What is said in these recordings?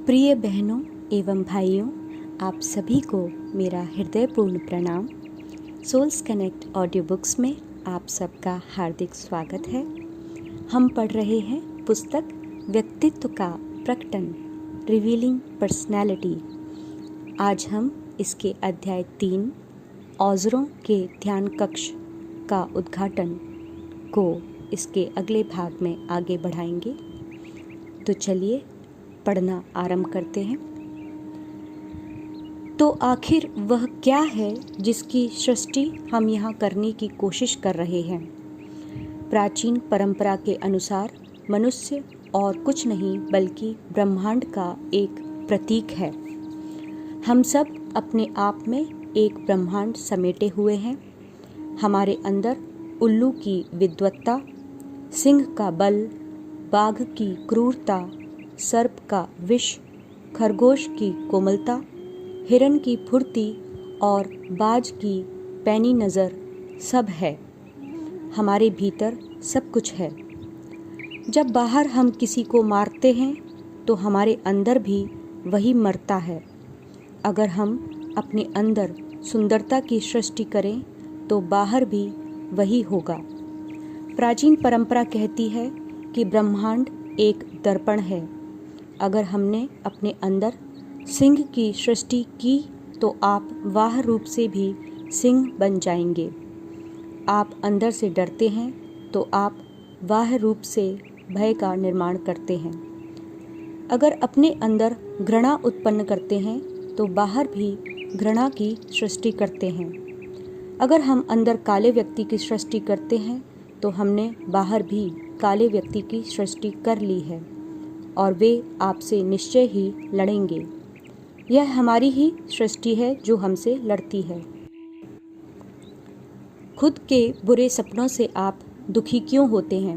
प्रिय बहनों एवं भाइयों, आप सभी को मेरा हृदयपूर्ण प्रणाम। सोल्स कनेक्ट ऑडियो बुक्स में आप सबका हार्दिक स्वागत है। हम पढ़ रहे हैं पुस्तक व्यक्तित्व का प्रकटन, रिवीलिंग पर्सनैलिटी। आज हम इसके अध्याय 3 औज़रों के ध्यान कक्ष का उद्घाटन को इसके अगले भाग में आगे बढ़ाएंगे। तो चलिए पढ़ना आरंभ करते हैं। तो आखिर वह क्या है जिसकी सृष्टि हम यहाँ करने की कोशिश कर रहे हैं? प्राचीन परंपरा के अनुसार मनुष्य और कुछ नहीं बल्कि ब्रह्मांड का एक प्रतीक है। हम सब अपने आप में एक ब्रह्मांड समेटे हुए हैं। हमारे अंदर उल्लू की विद्वत्ता, सिंह का बल, बाघ की क्रूरता, सर्प का विष, खरगोश की कोमलता, हिरन की फुर्ती और बाज की पैनी नज़र सब है। हमारे भीतर सब कुछ है। जब बाहर हम किसी को मारते हैं तो हमारे अंदर भी वही मरता है। अगर हम अपने अंदर सुंदरता की सृष्टि करें तो बाहर भी वही होगा। प्राचीन परंपरा कहती है कि ब्रह्मांड एक दर्पण है। अगर हमने अपने अंदर सिंह की सृष्टि की तो आप बाह्य रूप से भी सिंह बन जाएंगे। आप अंदर से डरते हैं तो आप बाह्य रूप से भय का निर्माण करते हैं। अगर अपने अंदर घृणा उत्पन्न करते हैं तो बाहर भी घृणा की सृष्टि करते हैं। अगर हम अंदर काले व्यक्ति की सृष्टि करते हैं तो हमने बाहर भी काले व्यक्ति की सृष्टि कर ली है और वे आपसे निश्चय ही लड़ेंगे। यह हमारी ही सृष्टि है जो हमसे लड़ती है। खुद के बुरे सपनों से आप दुखी क्यों होते हैं?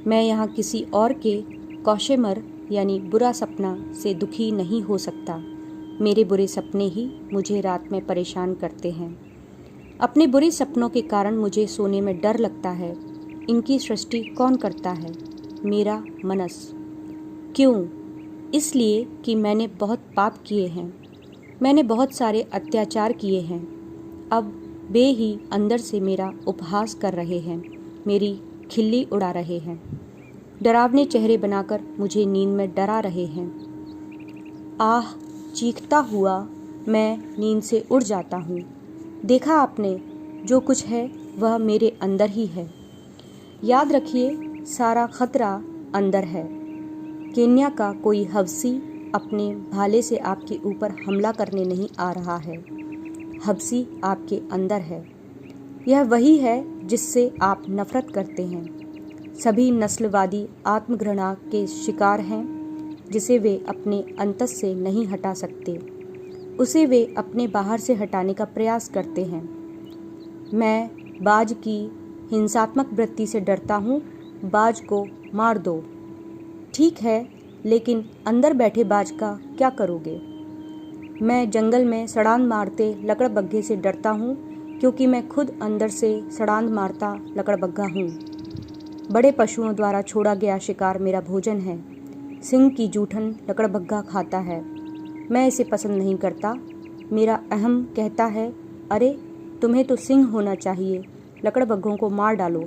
मैं यहाँ किसी और के कौशेमर यानी बुरा सपना से दुखी नहीं हो सकता। मेरे बुरे सपने ही मुझे रात में परेशान करते हैं। अपने बुरे सपनों के कारण मुझे सोने में डर लगता है। इनकी सृष्टि कौन करता है? मेरा मनस। क्यों? इसलिए कि मैंने बहुत पाप किए हैं। मैंने बहुत सारे अत्याचार किए हैं। अब वे ही अंदर से मेरा उपहास कर रहे हैं, मेरी खिल्ली उड़ा रहे हैं, डरावने चेहरे बनाकर मुझे नींद में डरा रहे हैं। आह चीखता हुआ मैं नींद से उड़ जाता हूँ। देखा आपने, जो कुछ है वह मेरे अंदर ही है। याद रखिए, सारा खतरा अंदर है। केन्या का कोई हवसी अपने भाले से आपके ऊपर हमला करने नहीं आ रहा है। हवसी आपके अंदर है। यह वही है जिससे आप नफरत करते हैं। सभी नस्लवादी आत्मघृणा के शिकार हैं, जिसे वे अपने अंतस से नहीं हटा सकते। उसे वे अपने बाहर से हटाने का प्रयास करते हैं। मैं बाज की हिंसात्मक वृत्ति से डरता हूँ। बाज को मार दो। ठीक है, लेकिन अंदर बैठे बाज का क्या करोगे? मैं जंगल में सड़ांध मारते लकड़बग्घे से डरता हूँ, क्योंकि मैं खुद अंदर से सड़ांध मारता लकड़बग्घा हूँ। बड़े पशुओं द्वारा छोड़ा गया शिकार मेरा भोजन है। सिंह की जूठन लकड़बग्घा खाता है। मैं इसे पसंद नहीं करता। मेरा अहम कहता है, अरे तुम्हें तो सिंह होना चाहिए, लकड़बग्घों को मार डालो।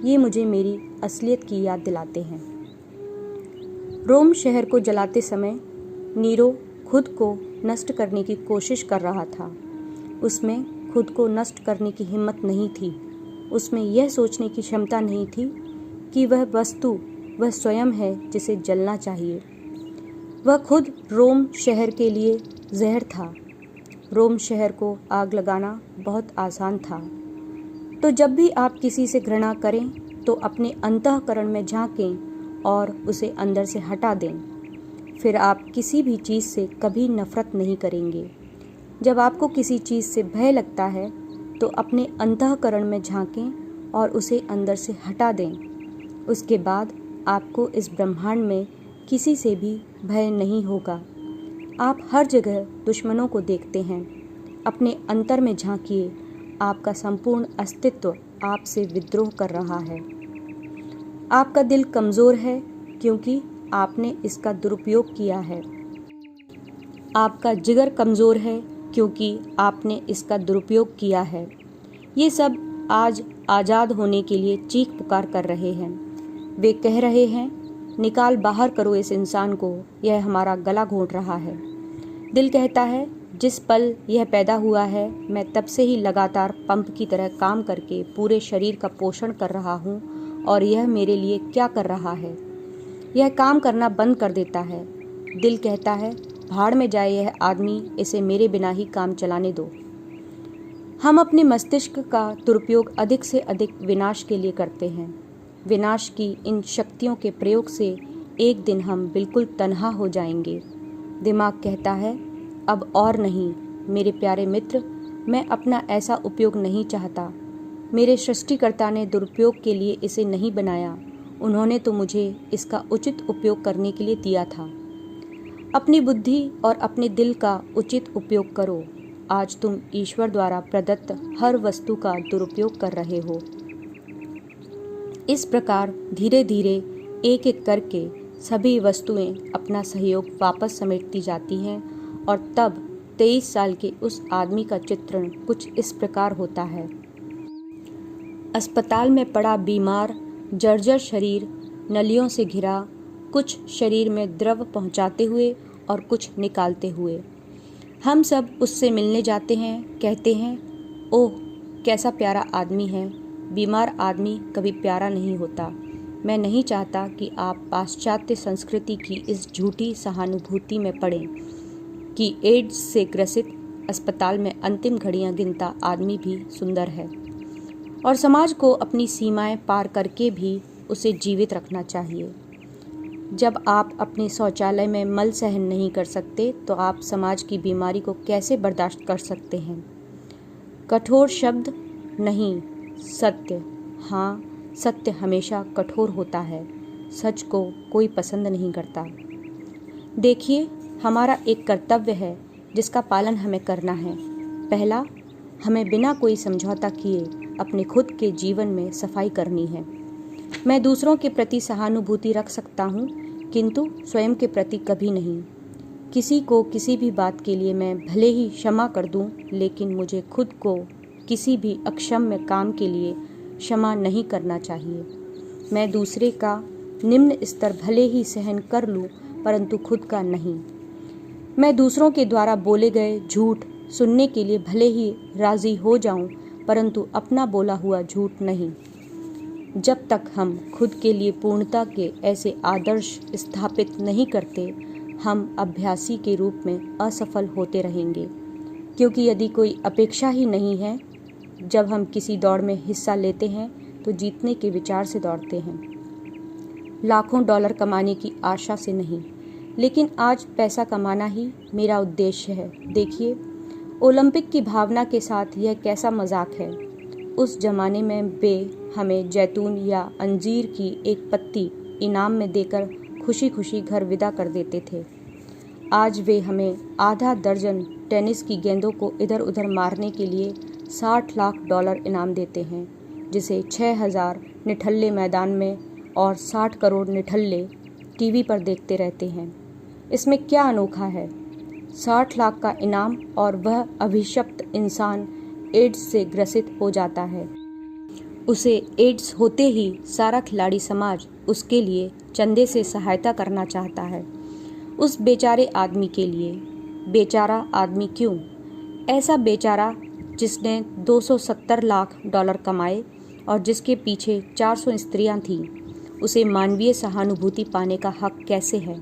ये मुझे मेरी असलियत की याद दिलाते हैं। रोम शहर को जलाते समय नीरो खुद को नष्ट करने की कोशिश कर रहा था। उसमें खुद को नष्ट करने की हिम्मत नहीं थी। उसमें यह सोचने की क्षमता नहीं थी कि वह वस्तु वह स्वयं है जिसे जलना चाहिए। वह खुद रोम शहर के लिए जहर था। रोम शहर को आग लगाना बहुत आसान था। तो जब भी आप किसी से घृणा करें तो अपने अंतःकरण में झांकें और उसे अंदर से हटा दें। फिर आप किसी भी चीज़ से कभी नफरत नहीं करेंगे। जब आपको किसी चीज़ से भय लगता है तो अपने अंतःकरण में झांकें और उसे अंदर से हटा दें। उसके बाद आपको इस ब्रह्मांड में किसी से भी भय नहीं होगा। आप हर जगह दुश्मनों को देखते हैं। अपने अंतर में झांकिए। आपका संपूर्ण अस्तित्व आपसे विद्रोह कर रहा है। आपका दिल कमज़ोर है क्योंकि आपने इसका दुरुपयोग किया है। आपका जिगर कमज़ोर है क्योंकि आपने इसका दुरुपयोग किया है। ये सब आज आज़ाद होने के लिए चीख पुकार कर रहे हैं। वे कह रहे हैं, निकाल बाहर करो इस इंसान को, यह हमारा गला घोंट रहा है। दिल कहता है, जिस पल यह पैदा हुआ है मैं तब से ही लगातार पंप की तरह काम करके पूरे शरीर का पोषण कर रहा हूँ और यह मेरे लिए क्या कर रहा है। यह काम करना बंद कर देता है। दिल कहता है, भाड़ में जाए यह आदमी, इसे मेरे बिना ही काम चलाने दो। हम अपने मस्तिष्क का दुरुपयोग अधिक से अधिक विनाश के लिए करते हैं। विनाश की इन शक्तियों के प्रयोग से एक दिन हम बिल्कुल तन्हा हो जाएंगे। दिमाग कहता है, अब और नहीं मेरे प्यारे मित्र, मैं अपना ऐसा उपयोग नहीं चाहता। मेरे सृष्टिकर्ता ने दुरुपयोग के लिए इसे नहीं बनाया, उन्होंने तो मुझे इसका उचित उपयोग करने के लिए दिया था। अपनी बुद्धि और अपने दिल का उचित उपयोग करो। आज तुम ईश्वर द्वारा प्रदत्त हर वस्तु का दुरुपयोग कर रहे हो। इस प्रकार धीरे धीरे एक एक करके सभी वस्तुएं अपना सहयोग वापस समेटती जाती हैं और तब 23 साल के उस आदमी का चित्रण कुछ इस प्रकार होता है। अस्पताल में पड़ा बीमार, जर्जर शरीर, नलियों से घिरा, कुछ शरीर में द्रव पहुंचाते हुए और कुछ निकालते हुए। हम सब उससे मिलने जाते हैं, कहते हैं, ओह कैसा प्यारा आदमी है। बीमार आदमी कभी प्यारा नहीं होता। मैं नहीं चाहता कि आप पाश्चात्य संस्कृति की इस झूठी सहानुभूति में पड़ें कि एड्स से ग्रसित अस्पताल में अंतिम घड़ियां गिनता आदमी भी सुंदर है और समाज को अपनी सीमाएं पार करके भी उसे जीवित रखना चाहिए। जब आप अपने शौचालय में मल सहन नहीं कर सकते तो आप समाज की बीमारी को कैसे बर्दाश्त कर सकते हैं। कठोर शब्द नहीं, सत्य। हाँ, सत्य हमेशा कठोर होता है। सच को कोई पसंद नहीं करता। देखिए, हमारा एक कर्तव्य है जिसका पालन हमें करना है। पहला, हमें बिना कोई समझौता किए अपने खुद के जीवन में सफाई करनी है। मैं दूसरों के प्रति सहानुभूति रख सकता हूँ, किंतु स्वयं के प्रति कभी नहीं। किसी को किसी भी बात के लिए मैं भले ही क्षमा कर दूँ, लेकिन मुझे खुद को किसी भी अक्षम्य काम के लिए क्षमा नहीं करना चाहिए। मैं दूसरे का निम्न स्तर भले ही सहन कर लूँ, परंतु खुद का नहीं। मैं दूसरों के द्वारा बोले गए झूठ सुनने के लिए भले ही राज़ी हो जाऊँ, परंतु अपना बोला हुआ झूठ नहीं। जब तक हम खुद के लिए पूर्णता के ऐसे आदर्श स्थापित नहीं करते, हम अभ्यासी के रूप में असफल होते रहेंगे। क्योंकि यदि कोई अपेक्षा ही नहीं है, जब हम किसी दौड़ में हिस्सा लेते हैं तो जीतने के विचार से दौड़ते हैं, लाखों डॉलर कमाने की आशा से नहीं। लेकिन आज पैसा कमाना ही मेरा उद्देश्य है। देखिए, ओलंपिक की भावना के साथ यह कैसा मजाक है। उस जमाने में वे हमें जैतून या अंजीर की एक पत्ती इनाम में देकर खुशी खुशी घर विदा कर देते थे। आज वे हमें आधा दर्जन टेनिस की गेंदों को इधर उधर मारने के लिए 60 लाख डॉलर इनाम देते हैं, जिसे 6000 निठल्ले मैदान में और 60 करोड़ निठल्ले टीवी पर देखते रहते हैं। इसमें क्या अनोखा है? 60 लाख का इनाम और वह अभिशप्त इंसान एड्स से ग्रसित हो जाता है। उसे एड्स होते ही सारा खिलाड़ी समाज उसके लिए चंदे से सहायता करना चाहता है। उस बेचारे आदमी के लिए। बेचारा आदमी क्यों? ऐसा बेचारा जिसने 270 लाख डॉलर कमाए और जिसके पीछे 400 स्त्रियां थीं, उसे मानवीय सहानुभूति पाने का हक कैसे है?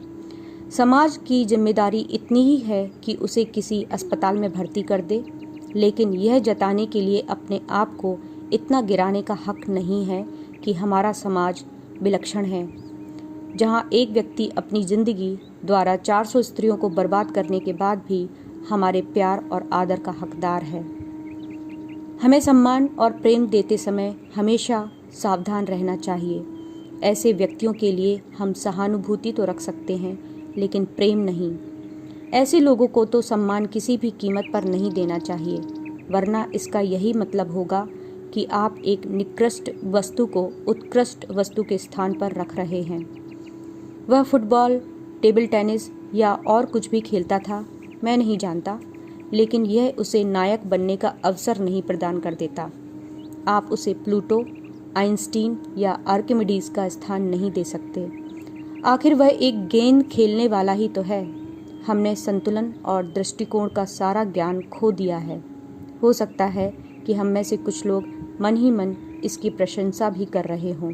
समाज की जिम्मेदारी इतनी ही है कि उसे किसी अस्पताल में भर्ती कर दे, लेकिन यह जताने के लिए अपने आप को इतना गिराने का हक नहीं है कि हमारा समाज विलक्षण है, जहाँ एक व्यक्ति अपनी जिंदगी द्वारा 400 स्त्रियों को बर्बाद करने के बाद भी हमारे प्यार और आदर का हकदार है। हमें सम्मान और प्रेम देते समय हमेशा सावधान रहना चाहिए। ऐसे व्यक्तियों के लिए हम सहानुभूति तो रख सकते हैं, लेकिन प्रेम नहीं। ऐसे लोगों को तो सम्मान किसी भी कीमत पर नहीं देना चाहिए, वरना इसका यही मतलब होगा कि आप एक निकृष्ट वस्तु को उत्कृष्ट वस्तु के स्थान पर रख रहे हैं। वह फुटबॉल, टेबल टेनिस या और कुछ भी खेलता था, मैं नहीं जानता, लेकिन यह उसे नायक बनने का अवसर नहीं प्रदान कर देता। आप उसे प्लूटो, आइंस्टीन या आर्किमिडीज का स्थान नहीं दे सकते। आखिर वह एक गेंद खेलने वाला ही तो है। हमने संतुलन और दृष्टिकोण का सारा ज्ञान खो दिया है। हो सकता है कि हम में से कुछ लोग मन ही मन इसकी प्रशंसा भी कर रहे हों।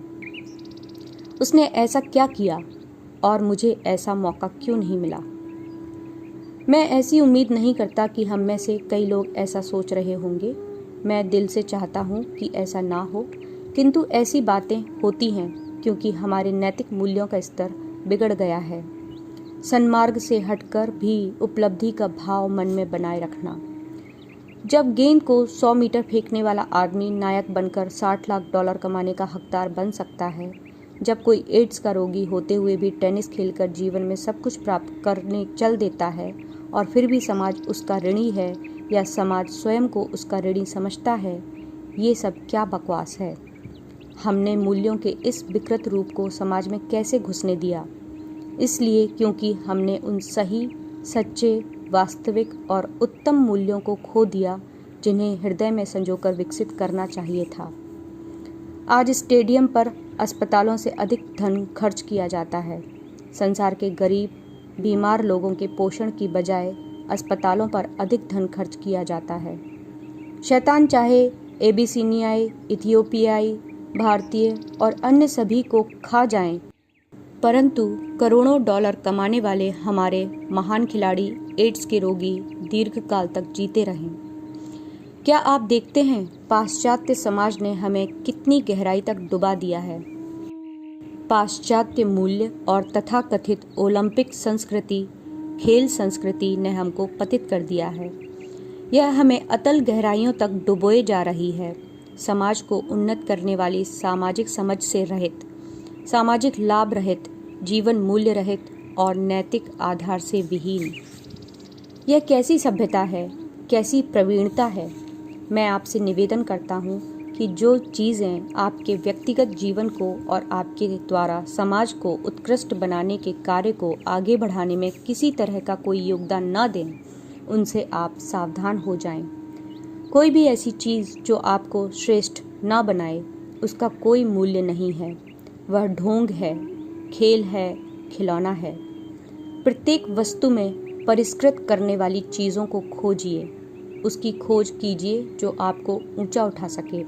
उसने ऐसा क्या किया और मुझे ऐसा मौका क्यों नहीं मिला? मैं ऐसी उम्मीद नहीं करता कि हम में से कई लोग ऐसा सोच रहे होंगे। मैं दिल से चाहता हूँ कि ऐसा ना हो, किंतु ऐसी बातें होती हैं क्योंकि हमारे नैतिक मूल्यों का स्तर बिगड़ गया है। सन्मार्ग से हटकर भी उपलब्धि का भाव मन में बनाए रखना। जब गेंद को 100 मीटर फेंकने वाला आदमी नायक बनकर $60 लाख कमाने का हकदार बन सकता है, जब कोई एड्स का रोगी होते हुए भी टेनिस खेलकर जीवन में सब कुछ प्राप्त करने चल देता है और फिर भी समाज उसका ऋणी है या समाज स्वयं को उसका ऋणी समझता है, ये सब क्या बकवास है? हमने मूल्यों के इस विकृत रूप को समाज में कैसे घुसने दिया? इसलिए क्योंकि हमने उन सही, सच्चे, वास्तविक और उत्तम मूल्यों को खो दिया जिन्हें हृदय में संजोकर विकसित करना चाहिए था। आज स्टेडियम पर अस्पतालों से अधिक धन खर्च किया जाता है। संसार के गरीब, बीमार लोगों के पोषण की बजाय अस्पतालों पर अधिक धन खर्च किया जाता है। शैतान चाहे एबिसिनियाई, इथियोपियाई, भारतीय और अन्य सभी को खा जाएं, परंतु करोड़ों डॉलर कमाने वाले हमारे महान खिलाड़ी एड्स के रोगी दीर्घकाल तक जीते रहें। क्या आप देखते हैं पाश्चात्य समाज ने हमें कितनी गहराई तक डुबा दिया है? पाश्चात्य मूल्य और तथाकथित ओलंपिक संस्कृति, खेल संस्कृति ने हमको पतित कर दिया है। यह हमें अतल गहराइयों तक डुबोए जा रही है। समाज को उन्नत करने वाली सामाजिक समझ से रहित, सामाजिक लाभ रहित, जीवन मूल्य रहित और नैतिक आधार से विहीन। यह कैसी सभ्यता है, कैसी प्रवीणता है? मैं आपसे निवेदन करता हूँ कि जो चीज़ें आपके व्यक्तिगत जीवन को और आपके द्वारा समाज को उत्कृष्ट बनाने के कार्य को आगे बढ़ाने में किसी तरह का कोई योगदान न दें, उनसे आप सावधान हो जाएं। कोई भी ऐसी चीज़ जो आपको श्रेष्ठ न बनाए, उसका कोई मूल्य नहीं है। वह ढोंग है, खेल है, खिलौना है। प्रत्येक वस्तु में परिष्कृत करने वाली चीज़ों को खोजिए। उसकी खोज कीजिए जो आपको ऊंचा उठा सके,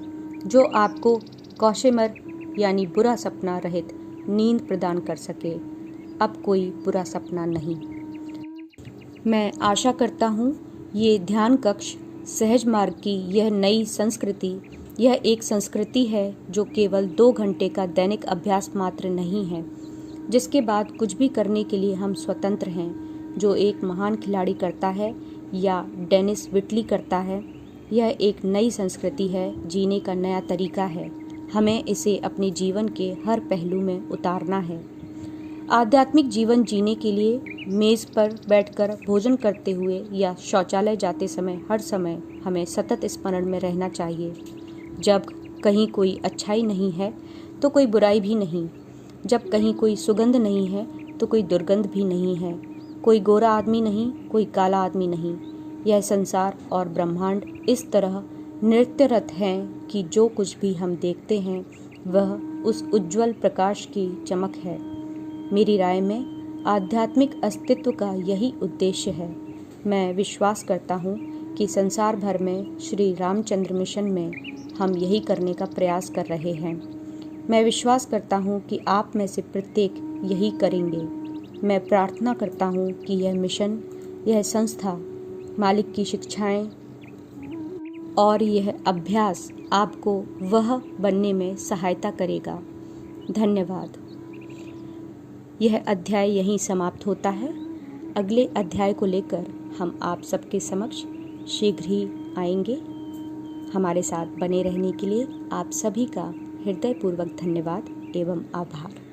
जो आपको कौशेमर यानी बुरा सपना रहित नींद प्रदान कर सके। अब कोई बुरा सपना नहीं। मैं आशा करता हूँ ये ध्यान कक्ष सहज मार्ग की यह नई संस्कृति, यह एक संस्कृति है जो केवल 2 घंटे का दैनिक अभ्यास मात्र नहीं है, जिसके बाद कुछ भी करने के लिए हम स्वतंत्र हैं। जो एक महान खिलाड़ी करता है या डेनिस विटली करता है, यह एक नई संस्कृति है, जीने का नया तरीका है। हमें इसे अपने जीवन के हर पहलू में उतारना है। आध्यात्मिक जीवन जीने के लिए मेज़ पर बैठकर भोजन करते हुए या शौचालय जाते समय हर समय हमें सतत स्मरण में रहना चाहिए। जब कहीं कोई अच्छाई नहीं है तो कोई बुराई भी नहीं। जब कहीं कोई सुगंध नहीं है तो कोई दुर्गंध भी नहीं है। कोई गोरा आदमी नहीं, कोई काला आदमी नहीं। यह संसार और ब्रह्मांड इस तरह नृत्यरत हैं कि जो कुछ भी हम देखते हैं वह उस उज्जवल प्रकाश की चमक है। मेरी राय में आध्यात्मिक अस्तित्व का यही उद्देश्य है। मैं विश्वास करता हूँ कि संसार भर में श्री रामचंद्र मिशन में हम यही करने का प्रयास कर रहे हैं। मैं विश्वास करता हूँ कि आप में से प्रत्येक यही करेंगे। मैं प्रार्थना करता हूँ कि यह मिशन, यह संस्था, मालिक की शिक्षाएं और यह अभ्यास आपको वह बनने में सहायता करेगा। धन्यवाद। यह अध्याय यहीं समाप्त होता है। अगले अध्याय को लेकर हम आप सबके समक्ष शीघ्र ही आएंगे। हमारे साथ बने रहने के लिए आप सभी का हृदयपूर्वक धन्यवाद एवं आभार।